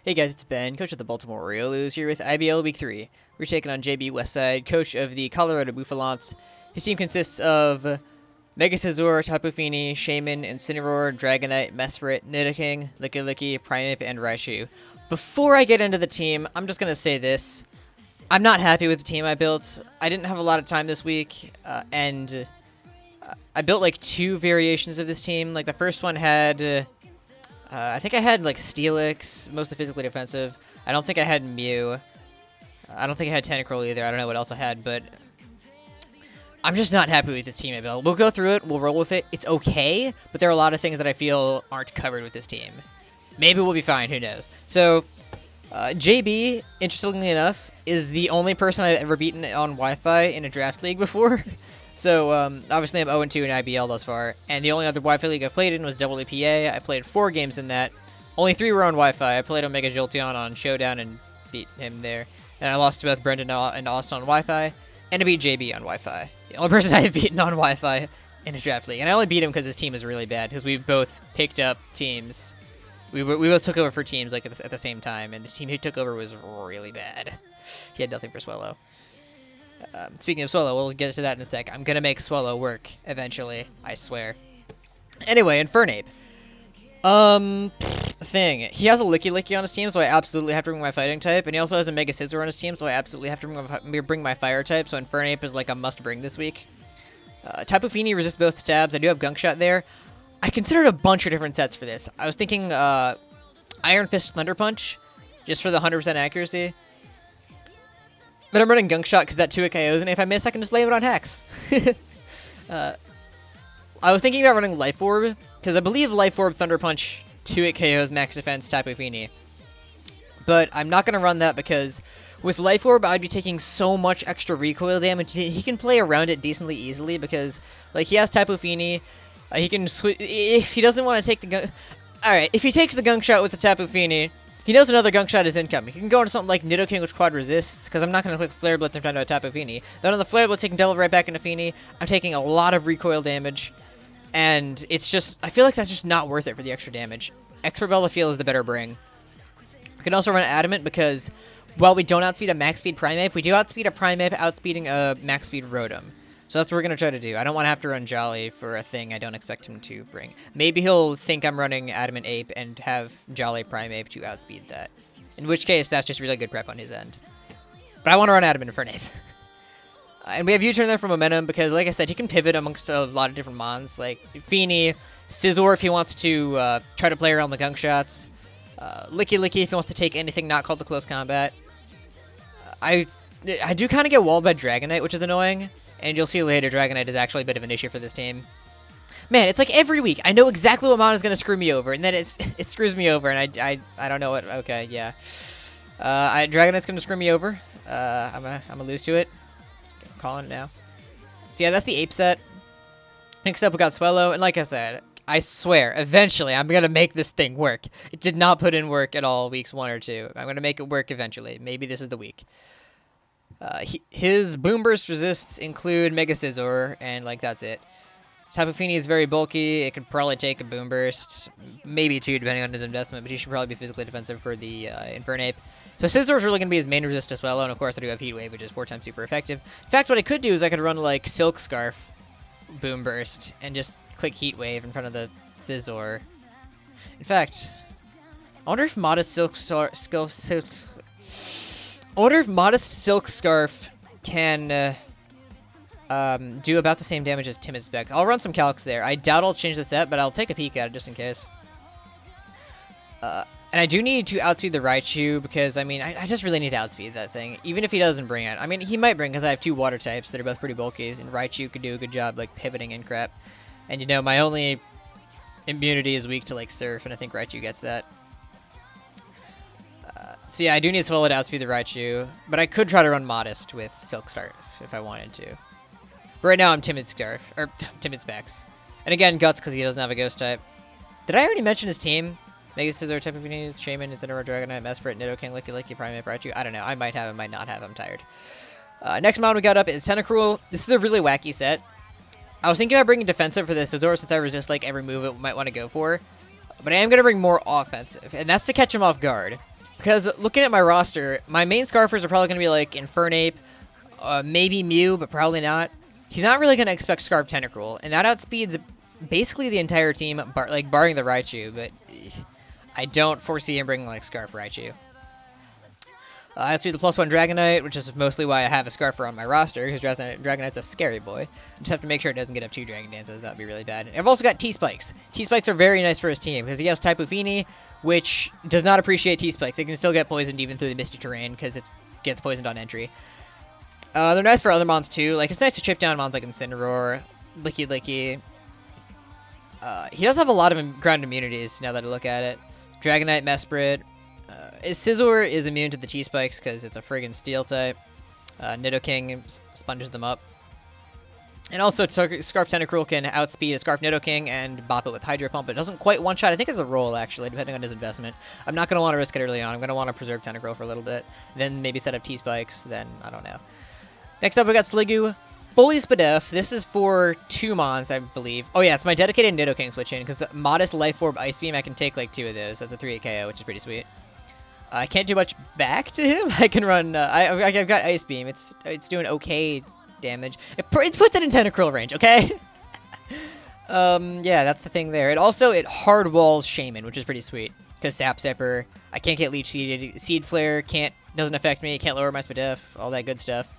Hey guys, it's Ben, coach of the Baltimore Oriolus, here with IBL Week 3. We're taking on JB Westside, coach of the Colorado Bouffalants. His team consists of Mega Scizor, Tapu Fini, Shaman, Incineroar, Dragonite, Mesprit, Nidoking, Lickilicky, Primeape, and Raichu. Before I get into the team, I'm just going to say this. I'm not happy with the team I built. I didn't have a lot of time this week, and I built like 2 variations of this team. Like the first one had... I think I had, like, Steelix, mostly physically defensive. I don't think I had Mew. I don't think I had Tentacruel either. I don't know what else I had, but... I'm just not happy with this team I built. We'll go through it. We'll roll with it. It's okay, but there are a lot of things that I feel aren't covered with this team. Maybe we'll be fine. Who knows? So, JB, interestingly enough, is the only person I've ever beaten on Wi-Fi in a draft league before. So, obviously I'm 0-2 in IBL thus far, and the only other Wi-Fi league I played in was WPA. I played 4 games in that. Only 3 were on Wi-Fi. I played Omega Jolteon on Showdown and beat him there. And I lost to both Brendan and Austin on Wi-Fi, and I beat JB on Wi-Fi. The only person I have beaten on Wi-Fi in a draft league. And I only beat him because his team is really bad, because we both picked up teams. We both took over for teams like at the same time, and the team he took over was really bad. He had nothing for Swellow. Speaking of Swellow, we'll get to that in a sec. I'm gonna make Swellow work eventually, I swear. Anyway, Infernape. Thing. He has a Lickilicky on his team, so I absolutely have to bring my fighting type, and he also has a Mega Scizor on his team, so I absolutely have to bring my fire type, so Infernape is like a must-bring this week. Tapu Fini resists both stabs. I do have Gunk Shot there. I considered a bunch of different sets for this. I was thinking Iron Fist Thunder Punch, just for the 100% accuracy. But I'm running Gunk Shot because that 2-hit KOs, and if I miss, I can just blame it on Hex. I was thinking about running Life Orb, because I believe Life Orb, Thunder Punch, 2-hit KOs, max defense, Tapu Fini. But I'm not going to run that because with Life Orb, I'd be taking so much extra recoil damage. He can play around it decently easily because, like, he has Tapu Fini. He can switch... If he doesn't want to take the Gunk... Alright, if he takes the Gunk Shot with the Tapu Fini... He knows another Gunk Shot is incoming. He can go into something like Nidoking, which quad resists, because I'm not going to click Flare Blitz in front of a Tapu Fini. Then on the Flare Blitz, taking Devil right back into Fini. I'm taking a lot of recoil damage, and it's just... I feel like that's just not worth it for the extra damage. Expert Bellafeel is the better bring. We can also run Adamant, because while we don't outspeed a max speed Primeape, we do outspeed a Primeape outspeeding a max speed Rotom. So that's what we're going to try to do. I don't want to have to run Jolly for a thing I don't expect him to bring. Maybe he'll think I'm running Adamant Ape and have Jolly Primeape to outspeed that. In which case, that's just really good prep on his end. But I want to run Adamant Infernape. And we have U-turn there for momentum because, like I said, he can pivot amongst a lot of different mons. Like Fini, Scizor if he wants to try to play around the Gunk Shots. Lickilicky if he wants to take anything not called the close combat. I do kind of get walled by Dragonite, which is annoying. And you'll see later, Dragonite is actually a bit of an issue for this team. Man, it's like every week. I know exactly what mon is going to screw me over, and then it screws me over, and I don't know what... Okay, yeah. Dragonite's going to screw me over. I'm gonna lose to it. I'm calling it now. So yeah, that's the Ape set. Next up, we got Swellow, and like I said, I swear, eventually, I'm going to make this thing work. It did not put in work at all weeks 1 or 2. I'm going to make it work eventually. Maybe this is the week. His Boom Burst resists include Mega Scizor, and, like, that's it. Tapu Fini is very bulky. It could probably take a Boom Burst, maybe 2, depending on his investment, but he should probably be physically defensive for the Infernape. So Scizor is really going to be his main resist as well, and of course I do have Heat Wave, which is 4 times super effective. In fact, what I could do is I could run, like, Silk Scarf Boom Burst, and just click Heat Wave in front of the Scizor. In fact, I wonder if Modest Silk Scarf can do about the same damage as Timid Spec. I'll run some calcs there. I doubt I'll change the set, but I'll take a peek at it just in case. And I do need to outspeed the Raichu because, I mean, I just really need to outspeed that thing. Even if he doesn't bring it. I mean, he might bring because I have 2 water types that are both pretty bulky, and Raichu could do a good job, like, pivoting and crap. And, you know, my only immunity is weak to, like, Surf, and I think Raichu gets that. So yeah, I do need Swellow to outspeed the Raichu, but I could try to run Modest with Silk Scarf if I wanted to. But right now I'm Timid Scarf, or Timid Specs. And again, Guts because he doesn't have a Ghost type. Did I already mention his team? Mega Scizor, Tapu Fini, Shaman, Incineroar, Dragonite, Mesprit, Nidoking, Lickilicky, Primeape, Raichu. I don't know. I might have him, might not have him. I'm tired. Next mon we got up is Tentacruel. This is a really wacky set. I was thinking about bringing defensive for the Scizor since I resist like every move it might want to go for. But I am going to bring more offensive, and that's to catch him off guard. Because looking at my roster, my main Scarfers are probably going to be like Infernape, maybe Mew, but probably not. He's not really going to expect Scarf Tentacruel, and that outspeeds basically the entire team, barring the Raichu, but I don't foresee him bringing like Scarf Raichu. I have to do the +1 Dragonite, which is mostly why I have a Scarfer on my roster, because Dragonite's a scary boy. I just have to make sure it doesn't get up 2 Dragon Dances, that would be really bad. I've also got T-Spikes. T-Spikes are very nice for his team, because he has Tapu Fini, which does not appreciate T-Spikes. It can still get poisoned even through the Misty Terrain, because it gets poisoned on entry. They're nice for other mons too, like it's nice to chip down mons like Incineroar, Licky Licky. He does have a lot of ground immunities, now that I look at it. Dragonite, Mesprit. Scizor is immune to the T-Spikes because it's a friggin' Steel type. Nidoking sponges them up. And also, Scarf Tentacruel can outspeed a Scarf Nidoking and bop it with Hydro Pump. It doesn't quite one-shot. I think it's a roll, actually, depending on his investment. I'm not going to want to risk it early on. I'm going to want to preserve Tentacruel for a little bit. Then maybe set up T-Spikes. Then, I don't know. Next up, we got Sliggoo. Fully Spadef. This is for 2 mons, I believe. Oh, yeah, it's my dedicated Nidoking switch in, because Modest Life Orb Ice Beam, I can take, like, 2 of those. That's a 3-8 KO, which is pretty sweet. I can't do much back to him. I can run... I've got Ice Beam. It's doing okay damage. It puts it in Tentacruel range, okay? Yeah, that's the thing there. It hard walls Shaman, which is pretty sweet. Because Sap Zipper, I can't get Leech Seeded. Seed Flare doesn't affect me. Can't lower my Spadef. All that good stuff.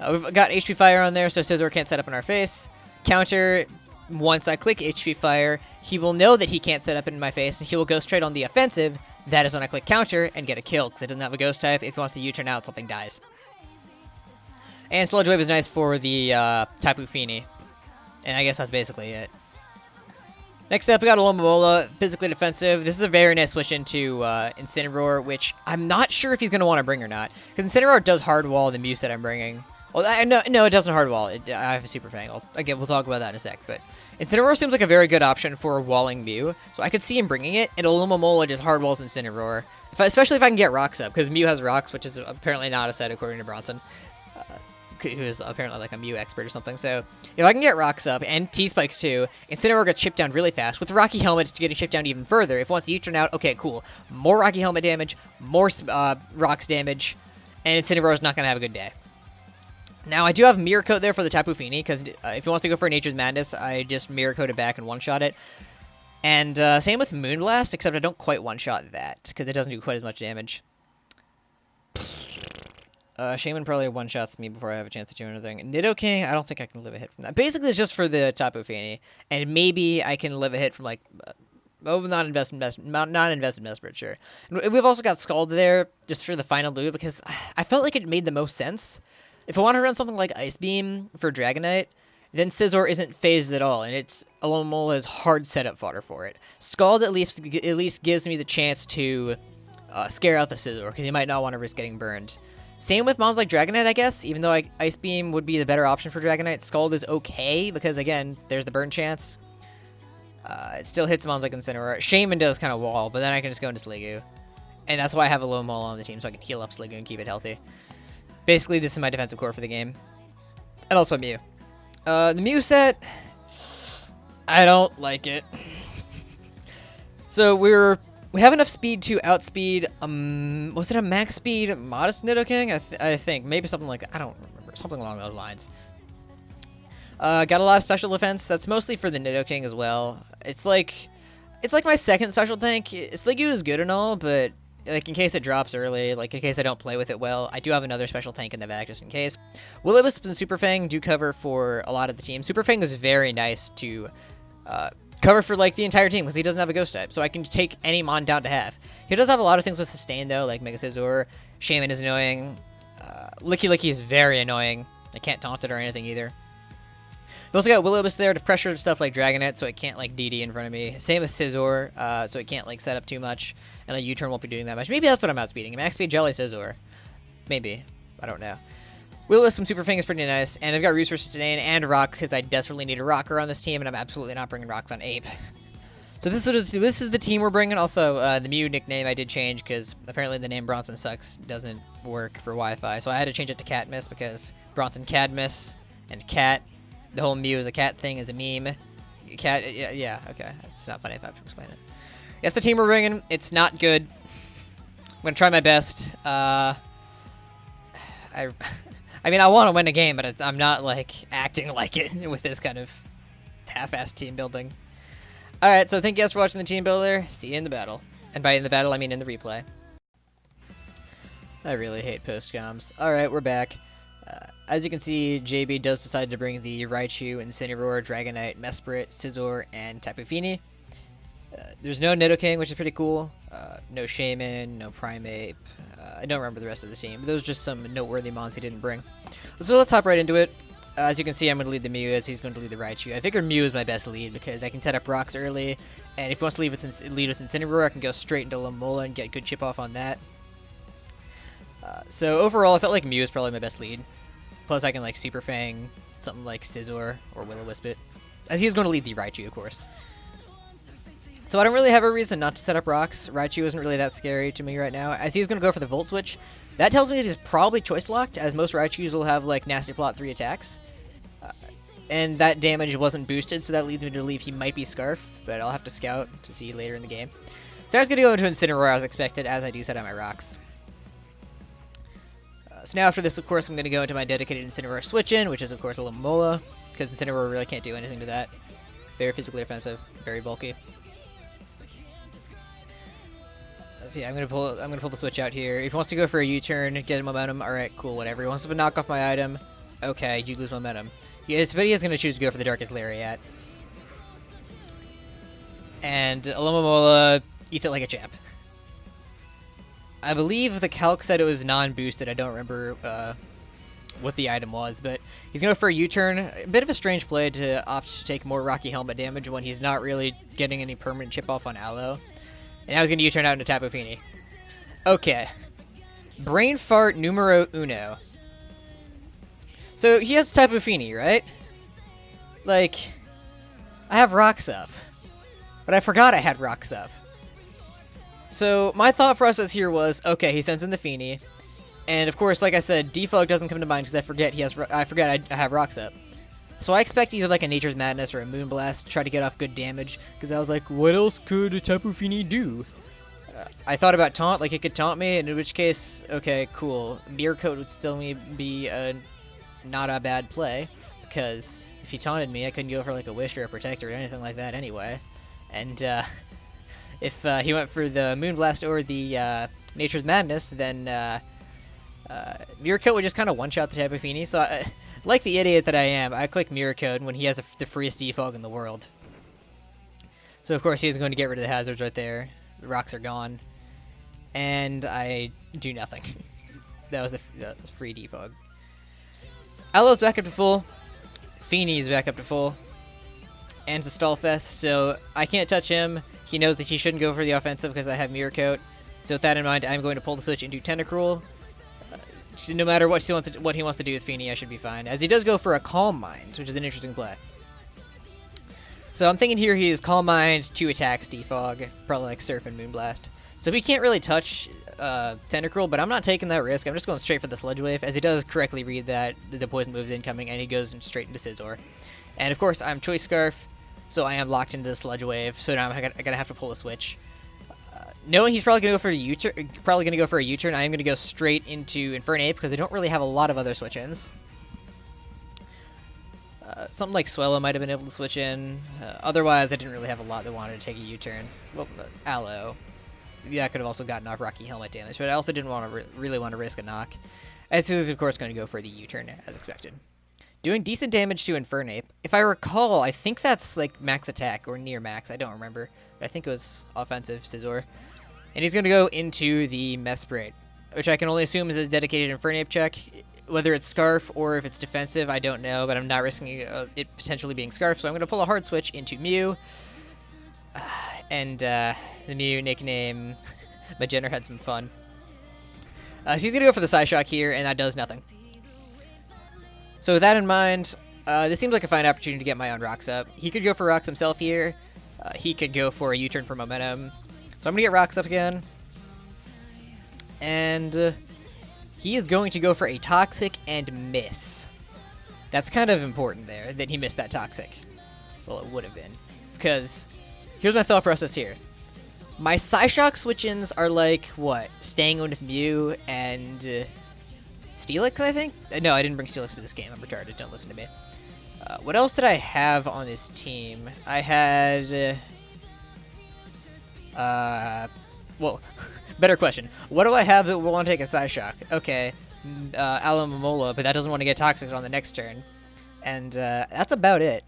We've got HP Fire on there, so Scizor can't set up in our face. Counter, once I click HP Fire, he will know that he can't set up in my face, and he will go straight on the offensive. That is when I click Counter and get a kill, because it doesn't have a Ghost type. If he wants to U-turn out, something dies. And Sludge Wave is nice for the Tapu Fini. And I guess that's basically it. Next up, we got Alomomola, physically defensive. This is a very nice switch into Incineroar, which I'm not sure if he's going to want to bring or not. Because Incineroar does hard wall the Mew set I'm bringing. Well, no, it doesn't hard wall. I have a Super Fang. Again, we'll talk about that in a sec. But Incineroar seems like a very good option for walling Mew. So I could see him bringing it, and Alomomola just hard walls Incineroar. Especially if I can get Rocks up, because Mew has Rocks, which is apparently not a set according to Bronson. Who is apparently like a Mew expert or something. So if I can get Rocks up, and T-Spikes too, Incineroar gets chipped down really fast. With Rocky Helmet getting chipped down even further, if it wants to U-turn out, okay, cool. More Rocky Helmet damage, more Rocks damage, and Incineroar's not going to have a good day. Now, I do have Mirror Coat there for the Tapu Fini, because if he wants to go for Nature's Madness, I just Mirror Coat it back and one-shot it. And same with Moonblast, except I don't quite one-shot that, because it doesn't do quite as much damage. Shaman probably one-shots me before I have a chance to do anything. Nidoking, I don't think I can live a hit from that. Basically, it's just for the Tapu Fini, and maybe I can live a hit from, like... not invested Mesprit, sure. And we've also got Scald there, just for the final move, because I felt like it made the most sense. If I want to run something like Ice Beam for Dragonite, then Scizor isn't phased at all, and it's Alomola's hard setup fodder for it. Scald at least gives me the chance to scare out the Scizor, because he might not want to risk getting burned. Same with mons like Dragonite, I guess, even though Ice Beam would be the better option for Dragonite. Scald is okay, because again, there's the burn chance. It still hits mons like Incineroar. Shaman does kind of wall, but then I can just go into Sliggoo. And that's why I have a Alomomola on the team, so I can heal up Sliggoo and keep it healthy. Basically, this is my defensive core for the game. And also Mew. The Mew set... I don't like it. So, we have enough speed to outspeed... was it a max speed Modest Nidoking? I think. Maybe something like that. I don't remember. Something along those lines. Got a lot of special defense. That's mostly for the Nidoking as well. It's like my second special tank. Sliggoo is good and all, but... like, in case it drops early, like, in case I don't play with it well, I do have another special tank in the back just in case. Will-O-Wisp and Super Fang do cover for a lot of the team. Super Fang is very nice to cover for, like, the entire team, because he doesn't have a Ghost type, so I can take any mon down to half. He does have a lot of things with Sustain, though, like Mega Scizor. Shaman is annoying. Licky Licky is very annoying. I can't taunt it or anything either. We also got Will-O-Wisp there to pressure stuff like Dragonite, so it can't, like, DD in front of me. Same with Scizor, so it can't, like, set up too much, and a U-turn won't be doing that much. Maybe that's what I'm outspeeding. Max speed Jelly Scizor. Maybe. I don't know. Will-O-Wisp and Super Fang is pretty nice, and I've got Roost for Sustain and Rock, because I desperately need a Rocker on this team, and I'm absolutely not bringing Rocks on Ape. So this is the team we're bringing. Also, the Mew nickname I did change, because apparently the name Bronson Sucks doesn't work for Wi-Fi, so I had to change it to Catmiss, because Bronson Cadmiss and Cat... the whole Mew is a cat thing is a meme. Cat, yeah, okay. It's not funny if I have to explain it. That's the team we're bringing. It's not good. gonna try my best. I mean, I want to win a game, but I'm not, like, acting like it with this kind of half-assed team building. Alright, so thank you guys for watching the team builder. See you in the battle. And by in the battle, I mean in the replay. I really hate post-coms. Alright, we're back. As you can see, JB does decide to bring the Raichu, Incineroar, Dragonite, Mesprit, Scizor, and Tapu Fini. There's no Nidoking, which is pretty cool. No Shaman, no Primeape. I don't remember the rest of the team, but those are just some noteworthy mons he didn't bring. So let's hop right into it. As you can see, I'm going to lead the Mew as he's going to lead the Raichu. I figured Mew is my best lead because I can set up rocks early, and if he wants to lead with Incineroar, I can go straight into Lamola and get good chip off on that. So overall, I felt like Mew is probably my best lead. Plus, I can like Super Fang something like Scizor or Will-O-Wisp it, as he's going to lead the Raichu, of course. So I don't really have a reason not to set up rocks. Raichu isn't really that scary to me right now, as he's going to go for the Volt Switch. That tells me that he's probably choice locked, as most Raichus will have like Nasty Plot 3 attacks. And that damage wasn't boosted, so that leads me to believe he might be Scarf, but I'll have to scout to see later in the game. So I was going to go into Incineroar as expected, as I do set out my rocks. So now after this, of course, I'm going to go into my dedicated Incineroar switch-in, which is, of course, a Lamola, because Incineroar really can't do anything to that. Very physically offensive, very bulky. So yeah, I'm gonna pull the switch out here. If he wants to go for a U-turn, get momentum, alright, cool, whatever. He wants to knock off my item, okay, you lose momentum. Yes, but he is gonna choose to go for the Darkest Lariat. And Alomomola eats it like a champ. I believe the calc said it was non-boosted. I don't remember what the item was, but he's going to go for a U-turn. A bit of a strange play to opt to take more Rocky Helmet damage when he's not really getting any permanent chip off on Aloe. And now he's going to U-turn out into Tapu Fini. Okay. Brain fart numero uno. So he has Tapu Fini, right? Like, I have Rocks up. But I forgot I had Rocks up. So my thought process here was, okay, he sends in the Fini, and of course, like I said, Defog doesn't come to mind because I forget I have rocks up. So I expect either like a Nature's Madness or a Moonblast to try to get off good damage, because I was like, what else could a Tapu Fini do? I thought about taunt, like it could taunt me, and in which case, okay, cool. Mirror Coat would still be not a bad play, because if he taunted me, I couldn't go for like a Wish or a Protector or anything like that anyway. And if he went for the Moonblast or the Nature's Madness, then Mirror Coat would just kind of one-shot the Tapu Fini. So, like the idiot that I am, I click Mirror Coat when he has the freest defog in the world. So, of course, he's going to get rid of the hazards right there. The rocks are gone. And I do nothing. That was the free defog. Aloe's back up to full. Fini's back up to full. And it's a stall fest, so I can't touch him. He knows that he shouldn't go for the offensive because I have Mirror Coat. So with that in mind, I'm going to pull the switch into Tentacruel. No matter what he wants to do with Fini, I should be fine. As he does go for a Calm Mind, which is an interesting play. So I'm thinking here he is Calm Mind, 2 attacks, defog, probably like Surf and Moonblast. So he can't really touch Tentacruel, but I'm not taking that risk. I'm just going straight for the Sludge Wave, as he does correctly read that the poison move is incoming, and he goes straight into Scizor. And of course, I'm Choice Scarf, so I am locked into the Sludge Wave. So now I'm gonna have to pull a switch. Knowing he's probably gonna go for a U-turn, I am gonna go straight into Infernape because I don't really have a lot of other switch-ins. Something like Swellow might have been able to switch in. Otherwise, I didn't really have a lot that wanted to take a U-turn. Well, Aloe. Yeah, I could have also gotten off Rocky Helmet damage, but I also didn't really want to risk a knock. As he is, of course, going to go for the U-turn as expected. Doing decent damage to Infernape. If I recall, I think that's like max attack or near max. I don't remember. But I think it was offensive Scizor. And he's going to go into the Mesprit, which I can only assume is his dedicated Infernape check. Whether it's Scarf or if it's defensive, I don't know, but I'm not risking it potentially being Scarf, so I'm going to pull a hard switch into Mew. And the Mew nickname Magener had some fun. So he's going to go for the Psyshock here, and that does nothing. So with that in mind, this seems like a fine opportunity to get my own rocks up. He could go for rocks himself here. He could go for a U-turn for momentum. So I'm going to get rocks up again. And he is going to go for a Toxic and miss. That's kind of important there, that he missed that Toxic. Well, it would have been. Because here's my thought process here. My Psyshock switch-ins are like, what? Staying with Mew and Steelix, I think? No, I didn't bring Steelix to this game. I'm retarded. Don't listen to me. What else did I have on this team? I had... well, better question. What do I have that will want to take a Psyshock? Okay, Alamomola, but that doesn't want to get Toxic on the next turn. And that's about it.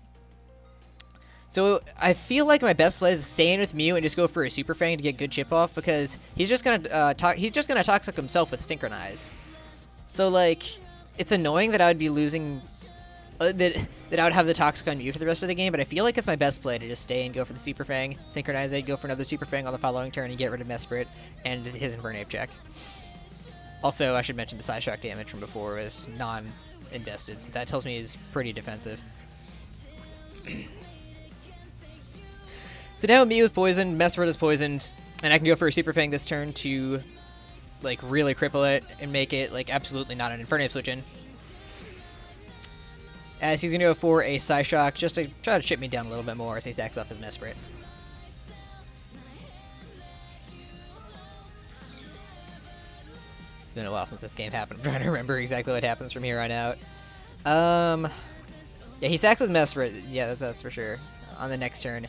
So I feel like my best play is staying with Mew and just go for a Super Fang to get good chip off, because he's just gonna Toxic himself with Synchronize. So like, it's annoying that I would be losing, that I would have the Toxic on Mew for the rest of the game, but I feel like it's my best play to just stay and go for the Super Fang, Synchronize it, go for another Super Fang on the following turn, and get rid of Mesprit and his Infernape check. Also, I should mention the Psyshock damage from before was non-invested, so that tells me he's pretty defensive. So now Mew is poisoned, Mesprit is poisoned, and I can go for a Super Fang this turn to, like, really cripple it and make it, like, absolutely not an Infernape switch-in. As he's going to go for a Psyshock just to try to chip me down a little bit more as he sacks off his Mesprit. It's been a while since this game happened. I'm trying to remember exactly what happens from here on out. Yeah, he sacks his Mesprit. Yeah, that's for sure. On the next turn.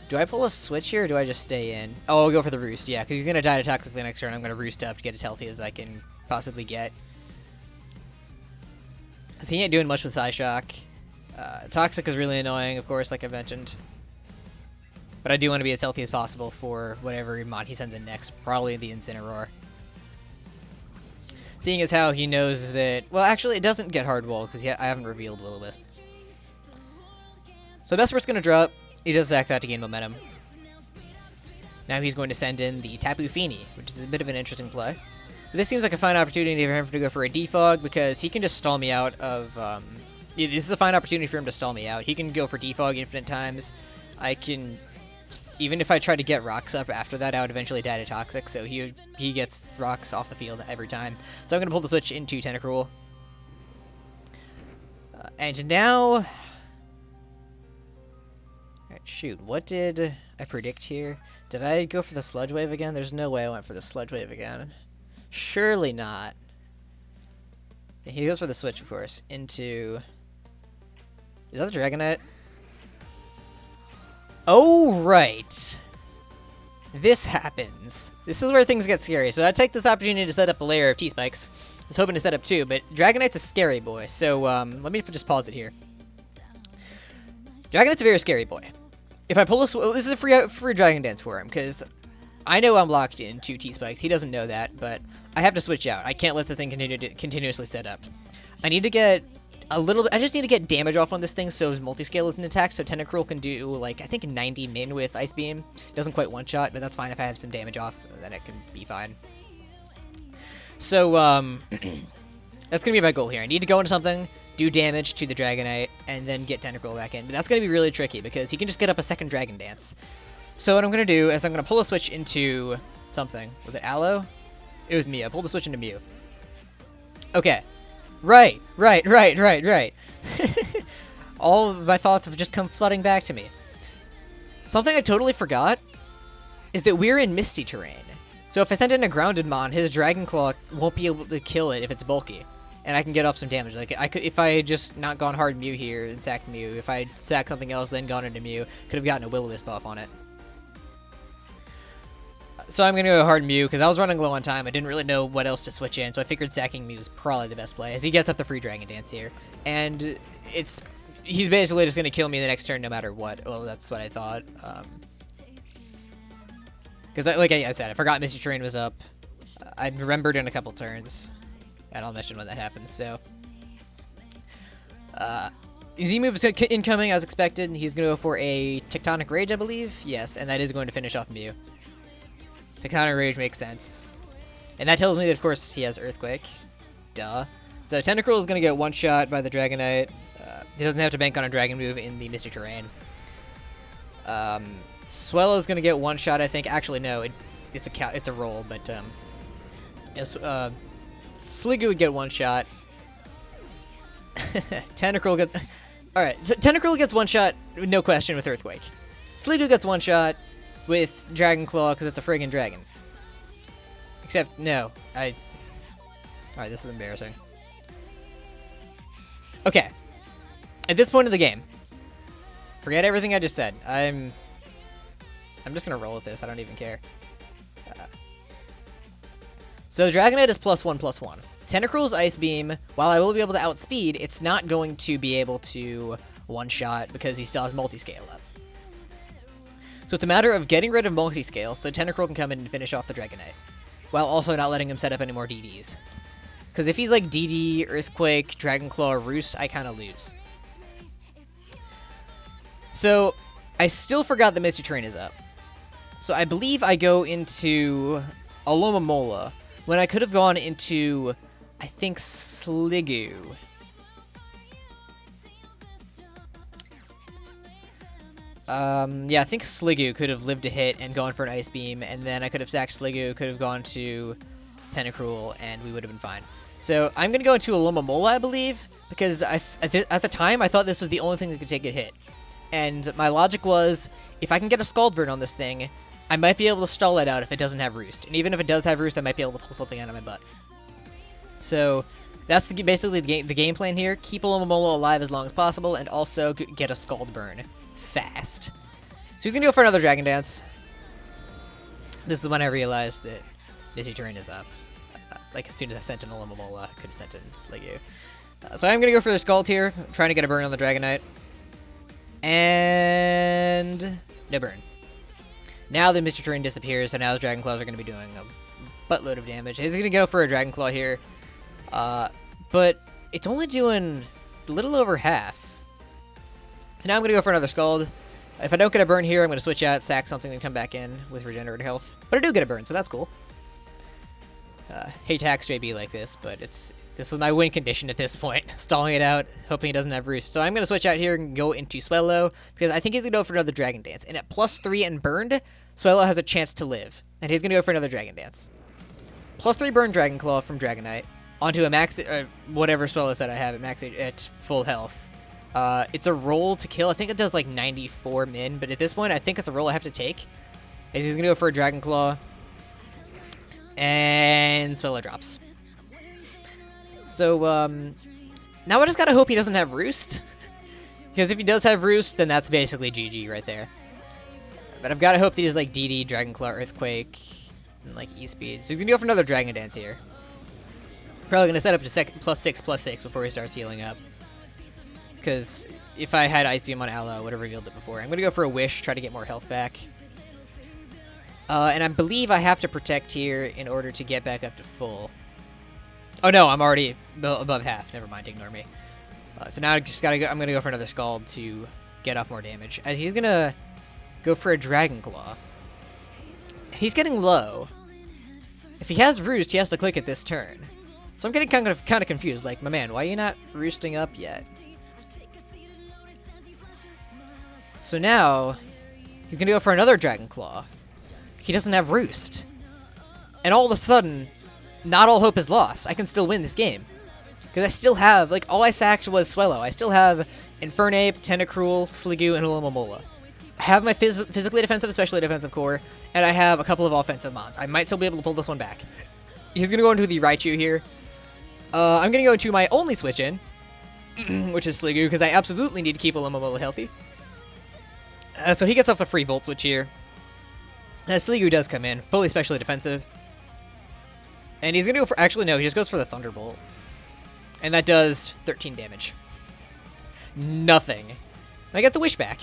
Do I pull a switch here, or do I just stay in? Oh, I'll go for the Roost, yeah, because he's going to die to Toxic the next turn. I'm going to Roost up to get as healthy as I can possibly get. Because he ain't doing much with Psyshock. Toxic is really annoying, of course, like I mentioned. But I do want to be as healthy as possible for whatever mod he sends in next. Probably the Incineroar. Seeing as how he knows that... Well, actually, it doesn't get hard walls, because I haven't revealed Will-O-Wisp. So Mesprit's going to drop. He does sack that to gain momentum. Now he's going to send in the Tapu Fini, which is a bit of an interesting play. This seems like a fine opportunity for him to go for a Defog, because he can just stall me out of... this is a fine opportunity for him to stall me out. He can go for Defog infinite times. I can... Even if I try to get rocks up after that, I would eventually die to Toxic, so he gets rocks off the field every time. So I'm going to pull the switch into Tentacruel. And now... Shoot, what did I predict here? Did I go for the Sludge Wave again? There's no way I went for the Sludge Wave again. Surely not. Yeah, he goes for the switch, of course, into... Is that the Dragonite? Oh, right! This happens. This is where things get scary. So I take this opportunity to set up a layer of T-Spikes. I was hoping to set up two, but Dragonite's a scary boy, so let me just pause it here. Dragonite's a very scary boy. If I pull this is a free Dragon Dance for him, because I know I'm locked in 2 T-Spikes. He doesn't know that, but I have to switch out. I can't let the thing continuously set up. I need to get a little bit... I just need to get damage off on this thing so his multiscale isn't attacked, so Tentacruel can do, like, I think 90 min with Ice Beam. Doesn't quite one-shot, but that's fine if I have some damage off, then it can be fine. So, that's going to be my goal here. I need to go into something... do damage to the Dragonite, and then get Tentacruel back in. But that's going to be really tricky, because he can just get up a second Dragon Dance. So what I'm going to do is I'm going to pull a switch into something. Was it Aloe? It was Mew. I pulled the switch into Mew. Okay. Right. All of my thoughts have just come flooding back to me. Something I totally forgot is that we're in Misty terrain. So if I send in a Grounded Mon, his Dragon Claw won't be able to kill it if it's bulky. And I can get off some damage. Like, I could, if I had just not gone hard Mew here and sacked Mew, if I sacked something else, then gone into Mew, could have gotten a Will-O-Wisp off on it. So I'm going to go hard Mew, because I was running low on time. I didn't really know what else to switch in, so I figured sacking Mew is probably the best play, as he gets up the free Dragon Dance here. And he's basically just going to kill me the next turn no matter what. Well, that's what I thought. Because, like I said, I forgot Misty Terrain was up. I remembered in a couple turns. And I'll mention when that happens, so... Z-move is incoming as expected. He's going to go for a Tectonic Rage, I believe. Yes, and that is going to finish off Mew. Tectonic Rage makes sense. And that tells me that, of course, he has Earthquake. Duh. So Tentacruel is going to get one-shot by the Dragonite. He doesn't have to bank on a Dragon move in the Misty Terrain. Swellow is going to get one-shot, I think. Actually, no, it's a roll, but... Yes, Sliggoo would get one shot. Tentacruel gets... Alright, so Tentacruel gets one shot, no question, with Earthquake. Sliggoo gets one shot. with Dragon Claw because it's a friggin' dragon. Except, no. Alright, this is embarrassing. Okay. At this point in the game, forget everything I just said. I'm just gonna roll with this. I don't even care. So Dragonite is +1/+1. Tentacruel's Ice Beam, while I will be able to outspeed, it's not going to be able to one-shot because he still has multi-scale up. So it's a matter of getting rid of multi-scale so Tentacruel can come in and finish off the Dragonite, while also not letting him set up any more DDs. Because if he's like DD, Earthquake, Dragon Claw, or Roost, I kind of lose. So I still forgot the Misty Terrain is up. So I believe I go into Alomomola when I could have gone into, I think, Sliggoo. Yeah, I think Sliggoo could have lived a hit and gone for an Ice Beam, and then I could have sacked Sliggoo, could have gone to Tentacruel, and we would have been fine. So I'm going to go into Alomomola, I believe, because at the time I thought this was the only thing that could take a hit. And my logic was, if I can get a Scald Burn on this thing, I might be able to stall it out if it doesn't have Roost. And even if it does have Roost, I might be able to pull something out of my butt. So that's basically the game plan here. Keep Alomomola alive as long as possible, and also get a Scald Burn fast. So he's going to go for another Dragon Dance. This is when I realized that Misty Terrain is up. Like, as soon as I sent in Alomomola, I could have sent in Sliggoo. So I'm going to go for the Scald here, trying to get a burn on the Dragonite. And no burn. Now the Misty Terrain disappears, so now his Dragon Claws are going to be doing a buttload of damage. He's going to go for a Dragon Claw here, but it's only doing a little over half. So now I'm going to go for another Scald. If I don't get a burn here, I'm going to switch out, sack something, and come back in with regenerated health. But I do get a burn, so that's cool. Hate to axe JB like this, but this is my win condition at this point. Stalling it out, hoping he doesn't have Roost. So I'm going to switch out here and go into Swellow, because I think he's going to go for another Dragon Dance. And at +3 and burned, Swellow has a chance to live. And he's going to go for another Dragon Dance. +3 burn Dragon Claw from Dragonite, onto a max, whatever Swellow set I have at max at full health. It's a roll to kill. I think it does like 94 min, but at this point I think it's a roll I have to take. As he's going to go for a Dragon Claw. And Swellow drops. So, now I just gotta hope he doesn't have Roost. Because if he does have Roost, then that's basically GG right there. But I've gotta hope that he's like DD, Dragon Claw, Earthquake, and like E-Speed. So he's gonna go for another Dragon Dance here. Probably gonna set up to +6/+6 before he starts healing up. Because if I had Ice Beam on Aloe, I would have revealed it before. I'm gonna go for a Wish, try to get more health back. And I believe I have to Protect here in order to get back up to full. Oh no, I'm already above half. Never mind, ignore me. So now I just gotta go. I'm gonna go for another Scald to get off more damage. As he's gonna go for a Dragon Claw. He's getting low. If he has Roost, he has to click it this turn. So I'm getting kind of confused. Like, my man, why are you not roosting up yet? So now he's gonna go for another Dragon Claw. He doesn't have Roost. And all of a sudden, not all hope is lost. I can still win this game. Because I still have, like, all I sacked was Swellow. I still have Infernape, Tentacruel, Sliggoo, and Alomomola. I have my physically defensive, especially defensive core, and I have a couple of offensive mons. I might still be able to pull this one back. He's going to go into the Raichu here. I'm going to go into my only switch in, which is Sliggoo, because I absolutely need to keep Alomomola healthy. So he gets off a free Volt Switch here. Sliggoo does come in, fully specially defensive. And he's going to go for... Actually, no, he just goes for the Thunderbolt. And that does 13 damage. Nothing. And I get the Wish back.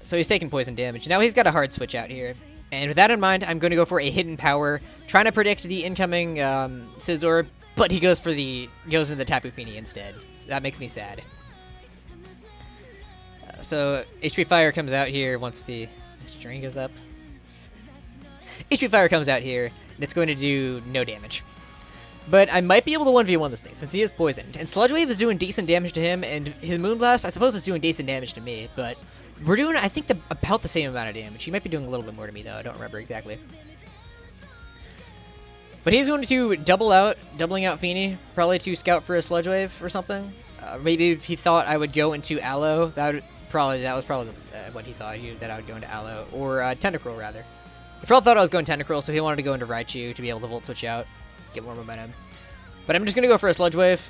So he's taking poison damage. Now he's got a hard switch out here. And with that in mind, I'm going to go for a Hidden Power, trying to predict the incoming Scizor, but he goes into the Tapu Fini instead. That makes me sad. So HP Fire comes out here once the string goes up. HP Fire comes out here, and it's going to do no damage. But I might be able to 1v1 this thing, since he is poisoned. And Sludge Wave is doing decent damage to him, and his Moonblast, I suppose, is doing decent damage to me, but we're doing, I think, about the same amount of damage. He might be doing a little bit more to me, though. I don't remember exactly. But he's going to doubling out Fini, probably to scout for a Sludge Wave or something. Maybe if he thought I would go into Aloe, that would that was probably what he thought, that I would go into Aloe, or Tentacruel, rather. He probably thought I was going Tentacruel, so he wanted to go into Raichu to be able to Volt Switch out, get more momentum. But I'm just going to go for a Sludge Wave,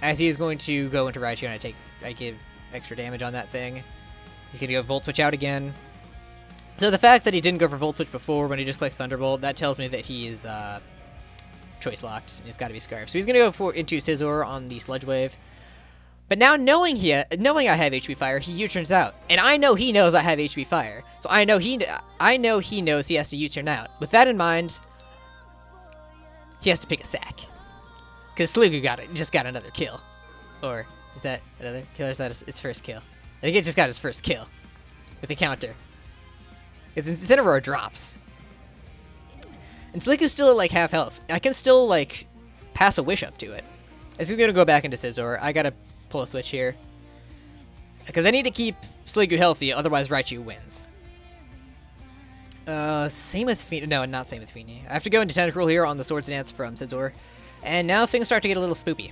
as he is going to go into Raichu, and I give extra damage on that thing. He's going to go Volt Switch out again. So the fact that he didn't go for Volt Switch before when he just clicks Thunderbolt, that tells me that he is choice locked, and he's got to be Scarf. So he's going to go into Scizor on the Sludge Wave. But now knowing I have HP Fire, he U-turns out. And I know he knows I have HP Fire. So I know he knows he has to U-turn out. With that in mind, he has to pick a sack. Because Sliggoo just got another kill. Or is that another kill, or is that its first kill? I think it just got his first kill. With a counter. Because Incineroar drops. And Sliggoo's still at like half health. I can still like pass a Wish up to it. As he's going to go back into Scizor, I gotta pull a switch here. Because I need to keep Sliggoo healthy, otherwise Raichu wins. Same with Feeny. No, not same with Feeny. I have to go into Tentacruel here on the Swords Dance from Scizor. And now things start to get a little spoopy.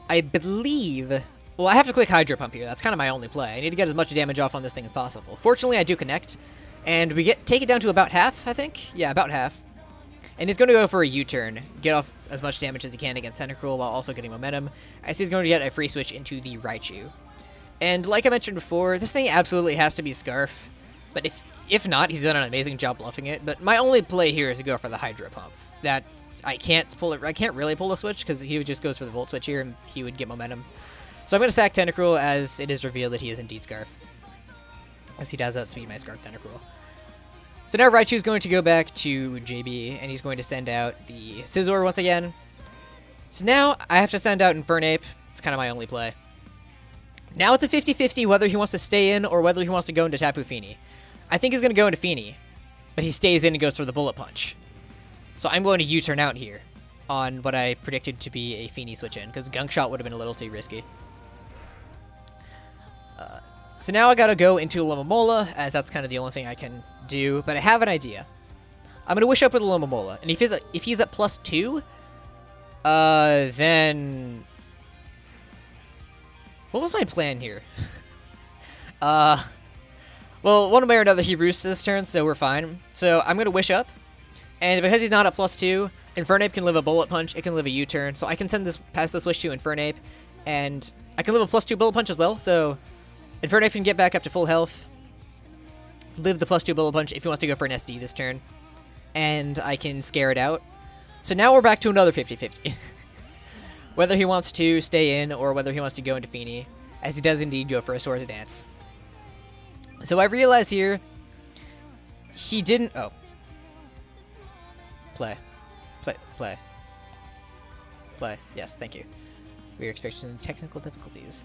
I believe... Well, I have to click Hydro Pump here. That's kind of my only play. I need to get as much damage off on this thing as possible. Fortunately, I do connect. And we take it down to about half, I think? Yeah, about half. And he's going to go for a U-turn, get off as much damage as he can against Tentacruel while also getting momentum, as he's going to get a free switch into the Raichu. And like I mentioned before, this thing absolutely has to be Scarf. But if not, he's done an amazing job bluffing it. But my only play here is to go for the Hydro Pump. That I can't really pull a switch because he just goes for the Volt Switch here and he would get momentum. So I'm going to sack Tentacruel as it is revealed that he is indeed Scarf. As he does outspeed my Scarf Tentacruel. So now Raichu is going to go back to JB, and he's going to send out the Scizor once again. So now I have to send out Infernape. It's kind of my only play. Now it's a 50-50 whether he wants to stay in or whether he wants to go into Tapu Fini. I think he's going to go into Fini, but he stays in and goes for the Bullet Punch. So I'm going to U-turn out here on what I predicted to be a Fini switch in, because Gunk Shot would have been a little too risky. So now I gotta go into Alomomola, as that's kind of the only thing I can do, but I have an idea. I'm gonna Wish Up with Alomomola, and if he's at +2, then... What was my plan here? Well, one way or another he roosts this turn, so we're fine. So I'm gonna Wish Up, and because he's not at +2, Infernape can live a Bullet Punch, it can live a U-turn, so I can pass this Wish to Infernape, and I can live a +2 Bullet Punch as well, so... Infernape can get back up to full health, live the +2 Bullet Punch if he wants to go for an SD this turn, and I can scare it out. So now we're back to another 50-50. Whether he wants to stay in or whether he wants to go into Fini, as he does indeed go for a Swords Dance. So I realize here, he didn't... Oh. Play. Yes, thank you. We are experiencing technical difficulties.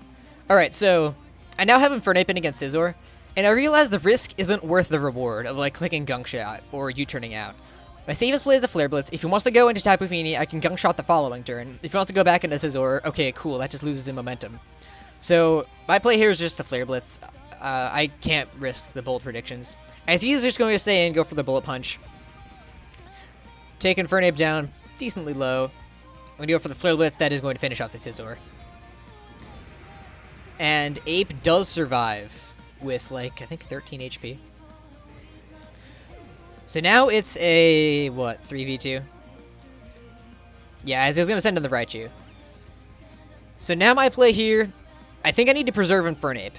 Alright, so... I now have Infernape in against Scizor, and I realize the risk isn't worth the reward of like clicking Gunk Shot or U-turning out. My safest play is the Flare Blitz. If he wants to go into Tapu Fini, I can Gunk Shot the following turn. If he wants to go back into Scizor, okay, cool, that just loses him momentum. So my play here is just the Flare Blitz. I can't risk the bold predictions. As he's just going to stay in and go for the Bullet Punch. Take Infernape down decently low. I'm going to go for the Flare Blitz. That is going to finish off the Scizor. And Ape does survive with, like, I think 13 HP. So now it's a, what, 3v2? Yeah, as I was going to send in the Raichu. So now my play here, I think I need to preserve Infernape.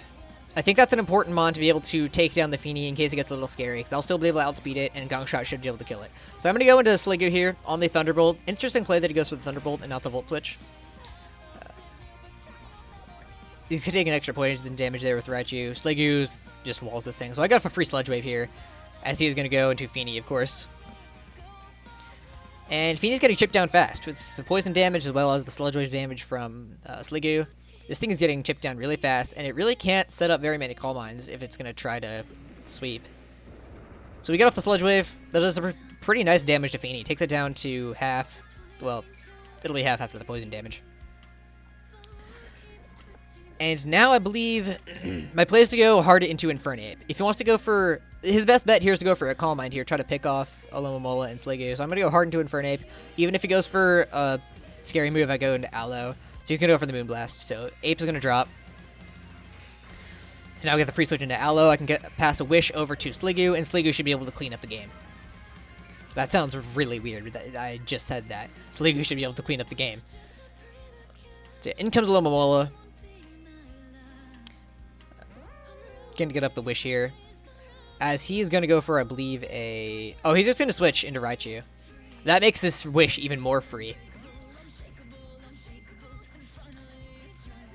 I think that's an important mon to be able to take down the Fini in case it gets a little scary, because I'll still be able to outspeed it, and Gunk Shot should be able to kill it. So I'm going to go into Sliggoo here on the Thunderbolt. Interesting play that he goes for the Thunderbolt and not the Volt Switch. He's taking extra points and damage there with Raichu. Sliggoo just walls this thing. So I got a free Sludge Wave here, as he is going to go into Fini, of course. And Fini's getting chipped down fast, with the poison damage as well as the Sludge Wave damage from Sliggoo. This thing is getting chipped down really fast, and it really can't set up very many Calm Minds if it's going to try to sweep. So we get off the Sludge Wave. That does a pretty nice damage to Fini. Takes it down to half. Well, it'll be half after the poison damage. And now I believe my play is to go hard into Infernape. If he wants to go for... His best bet here is to go for a Calm Mind here, try to pick off Alomomola and Sliggoo. So I'm going to go hard into Infernape. Even if he goes for a scary move, I go into Aloe. So you can go for the Moonblast. So Ape is going to drop. So now we get the free switch into Aloe. I can pass a Wish over to Sliggoo, and Sliggoo should be able to clean up the game. That sounds really weird. I just said that. Sliggoo should be able to clean up the game. So in comes Alomomola. Gonna get up the Wish here. As he's gonna go for, I believe, a... Oh, he's just gonna switch into Raichu. That makes this Wish even more free.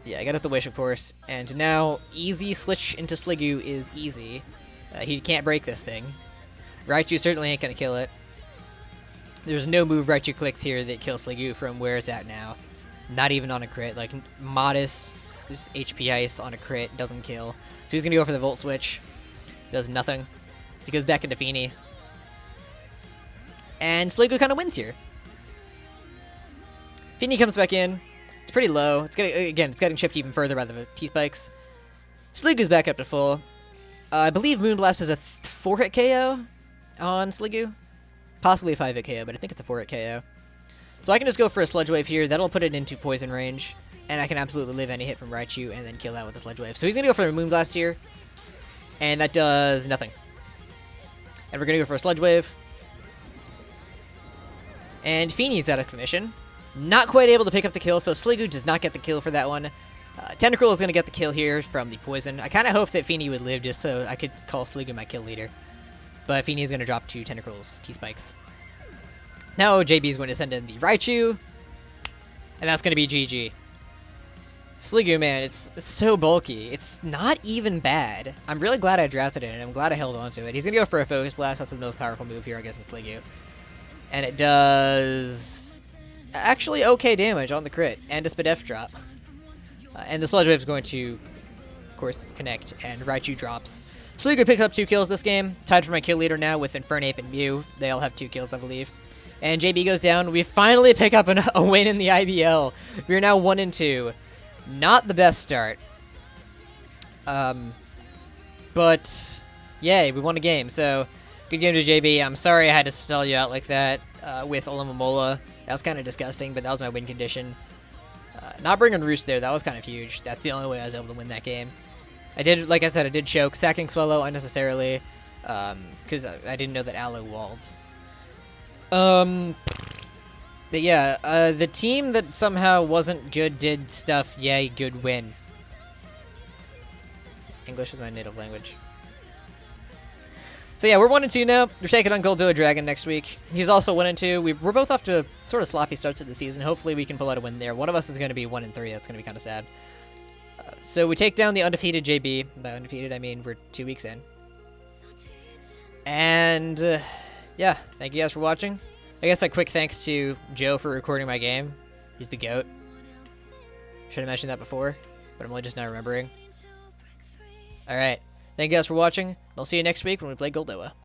Yeah, I got up the Wish, of course. And now, easy switch into Sliggoo is easy. He can't break this thing. Raichu certainly ain't gonna kill it. There's no move Raichu clicks here that kills Sliggoo from where it's at now. Not even on a crit. Like, modest just HP Ice on a crit doesn't kill. So he's gonna go for the Volt Switch. Does nothing. So he goes back into Feeny. And Sliggoo kind of wins here. Feeny comes back in. It's pretty low. It's getting chipped even further by the T-Spikes. Sliggoo's back up to full. I believe Moonblast is a 4-hit KO on Sliggoo. Possibly a 5-hit KO, but I think it's a 4-hit KO. So I can just go for a Sludge Wave here. That'll put it into poison range. And I can absolutely live any hit from Raichu and then kill that with a Sludge Wave. So he's going to go for a Moonblast here. And that does nothing. And we're going to go for a Sludge Wave. And Feeny's out of commission. Not quite able to pick up the kill, so Sliggoo does not get the kill for that one. Tentacruel is going to get the kill here from the poison. I kind of hope that Feeny would live just so I could call Sliggoo my kill leader. But Feeny is going to drop to Tentacruel's T-Spikes. Now JB is going to send in the Raichu. And that's going to be GG. Sliggoo, man, it's so bulky. It's not even bad. I'm really glad I drafted it, and I'm glad I held on to it. He's going to go for a Focus Blast. That's the most powerful move here, I guess, in Sliggoo. And it does... actually okay damage on the crit, and a Spadef drop. And the Sludge Wave is going to, of course, connect, and Raichu drops. Sliggoo picks up 2 kills this game. Tied for my kill leader now with Infernape and Mew. They all have 2 kills, I believe. And JB goes down. We finally pick up a win in the IBL. We are now 1-2. Not the best start. But, yay, we won a game. So, good game to JB. I'm sorry I had to stall you out like that with Alomomola. That was kind of disgusting, but that was my win condition. Not bringing Roost there, that was kind of huge. That's the only way I was able to win that game. I did, like I said, I did choke, sacking Swellow unnecessarily, because I didn't know that Aloe walled. But yeah, the team that somehow wasn't good did stuff, yay, good win. English is my native language. So yeah, we're 1-2 now. We're taking on GoldoaDragon next week. He's also 1-2. We're both off to sort of sloppy starts to the season. Hopefully we can pull out a win there. One of us is going to be 1-3. That's going to be kind of sad. So we take down the undefeated JB. By undefeated, I mean we're 2 weeks in. And yeah, thank you guys for watching. I guess a quick thanks to Joe for recording my game. He's the GOAT. Should have mentioned that before, but I'm only just now remembering. Alright. Thank you guys for watching. I'll see you next week when we play Goldoa.